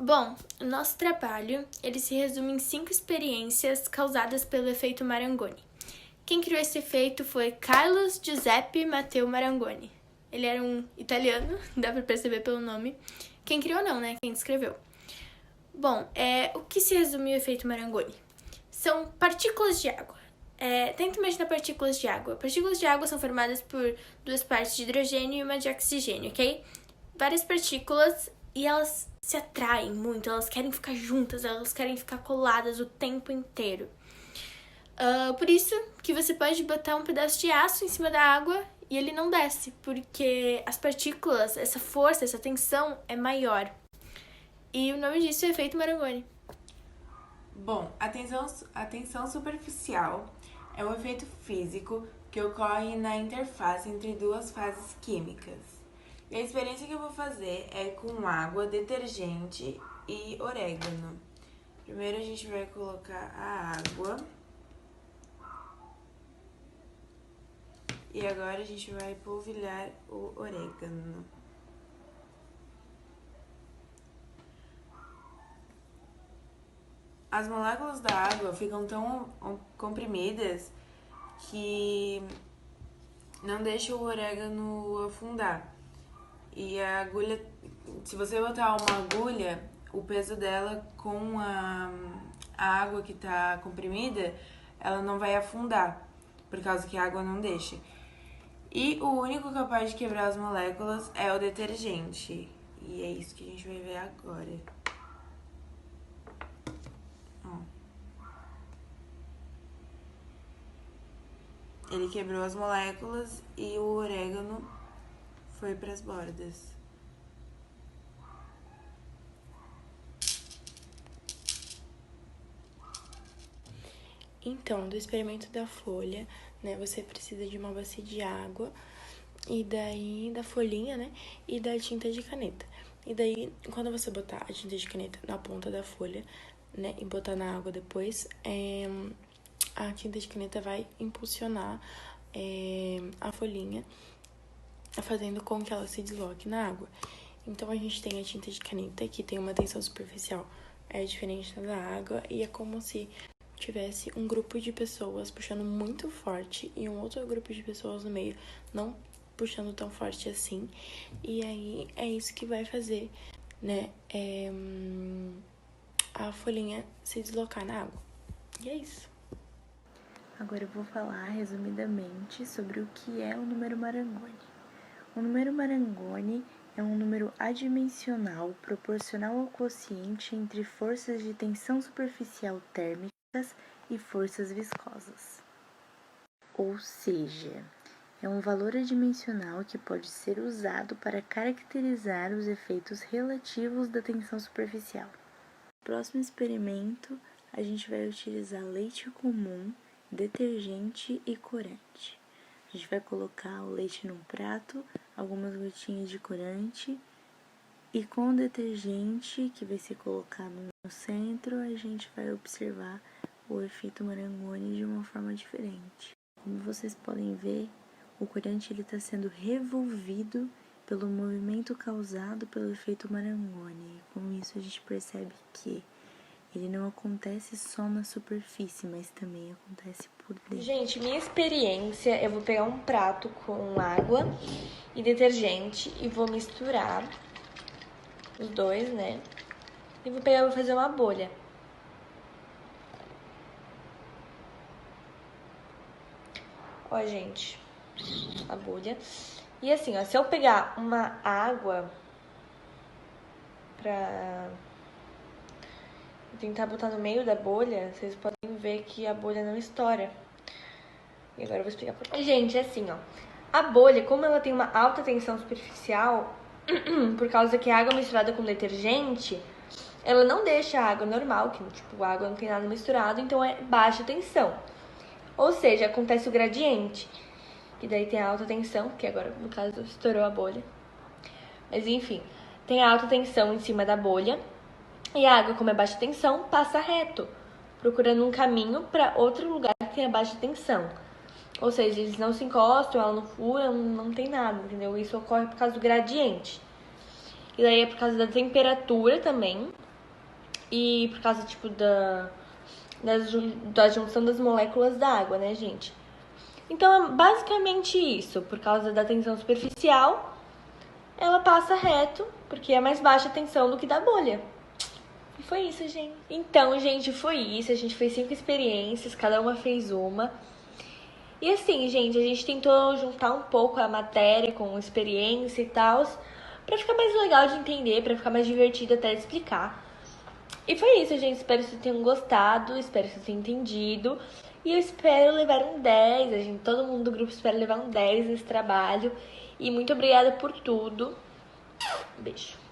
Bom, o nosso trabalho, ele se resume em 5 experiências causadas pelo efeito Marangoni. Quem criou esse efeito foi Carlos Giuseppe Matteo Marangoni. Ele era um italiano, dá pra perceber pelo nome. Quem criou não, né? Quem descreveu. Bom, o que se resume o efeito Marangoni? São partículas de água. Tenta imaginar partículas de água. Partículas de água são formadas por 2 partes de hidrogênio e uma de oxigênio, ok? Várias partículas e elas se atraem muito, elas querem ficar juntas, elas querem ficar coladas o tempo inteiro. Por isso que você pode botar um pedaço de aço em cima da água e ele não desce, porque as partículas, essa força, essa tensão é maior. E o nome disso é efeito Marangoni. Bom, a tensão superficial é um efeito físico que ocorre na interface entre 2 fases químicas. E a experiência que eu vou fazer é com água, detergente e orégano. Primeiro a gente vai colocar a água. E agora a gente vai polvilhar o orégano. As moléculas da água ficam tão comprimidas que não deixa o orégano afundar. E a agulha, se você botar uma agulha, o peso dela com a água que está comprimida, ela não vai afundar, por causa que a água não deixa. E o único capaz de quebrar as moléculas é o detergente. E é isso que a gente vai ver agora. Ele quebrou as moléculas e o orégano foi para as bordas. Então, do experimento da folha, né, você precisa de uma bacia de água e daí da folhinha, né, e da tinta de caneta. E daí, quando você botar a tinta de caneta na ponta da folha, né, e botar na água depois, a tinta de caneta vai impulsionar a folhinha, fazendo com que ela se desloque na água. Então, a gente tem a tinta de caneta, que tem uma tensão superficial diferente da água, e é como se tivesse um grupo de pessoas puxando muito forte e um outro grupo de pessoas no meio não puxando tão forte assim. E aí é isso que vai fazer, né, a folhinha se deslocar na água. E é isso. Agora eu vou falar resumidamente sobre o que é o número Marangoni. O número Marangoni é um número adimensional proporcional ao quociente entre forças de tensão superficial térmicas e forças viscosas. Ou seja, é um valor adimensional que pode ser usado para caracterizar os efeitos relativos da tensão superficial. No próximo experimento, a gente vai utilizar leite comum, detergente e corante. A gente vai colocar o leite num prato, algumas gotinhas de corante e com o detergente que vai ser colocado no centro, a gente vai observar o efeito Marangoni de uma forma diferente. Como vocês podem ver, o corante está sendo revolvido pelo movimento causado pelo efeito Marangoni. Com isso a gente percebe que ele não acontece só na superfície, mas também acontece por dentro. Gente, minha experiência, eu vou pegar um prato com água e detergente e vou misturar os dois, né? E vou fazer uma bolha. Ó, gente, a bolha. E assim, ó, se eu pegar uma água pra tentar botar no meio da bolha, vocês podem ver que a bolha não estoura. E agora eu vou explicar por quê. Gente, é assim, ó. A bolha, como ela tem uma alta tensão superficial, por causa que a água misturada com detergente, ela não deixa a água normal, que tipo, a água não tem nada misturado, então é baixa tensão. Ou seja, acontece o gradiente. E daí tem a alta tensão, que agora, no caso, estourou a bolha. Mas enfim, tem a alta tensão em cima da bolha. E a água, como é baixa tensão, passa reto, procurando um caminho para outro lugar que tenha baixa tensão. Ou seja, eles não se encostam, ela não fura, não tem nada, entendeu? Isso ocorre por causa do gradiente. E daí é por causa da temperatura também, e por causa, tipo, da junção das moléculas da água, né, gente? Então, é basicamente isso. Por causa da tensão superficial, ela passa reto, porque é mais baixa a tensão do que da bolha. E foi isso, gente. Então, gente, foi isso. A gente fez 5 experiências, cada uma fez uma. E assim, gente, a gente tentou juntar um pouco a matéria com experiência e tal, pra ficar mais legal de entender, pra ficar mais divertido até de explicar. E foi isso, gente. Espero que vocês tenham gostado, espero que vocês tenham entendido. E eu espero levar um 10, todo mundo do grupo espera levar um 10 nesse trabalho. E muito obrigada por tudo. Beijo.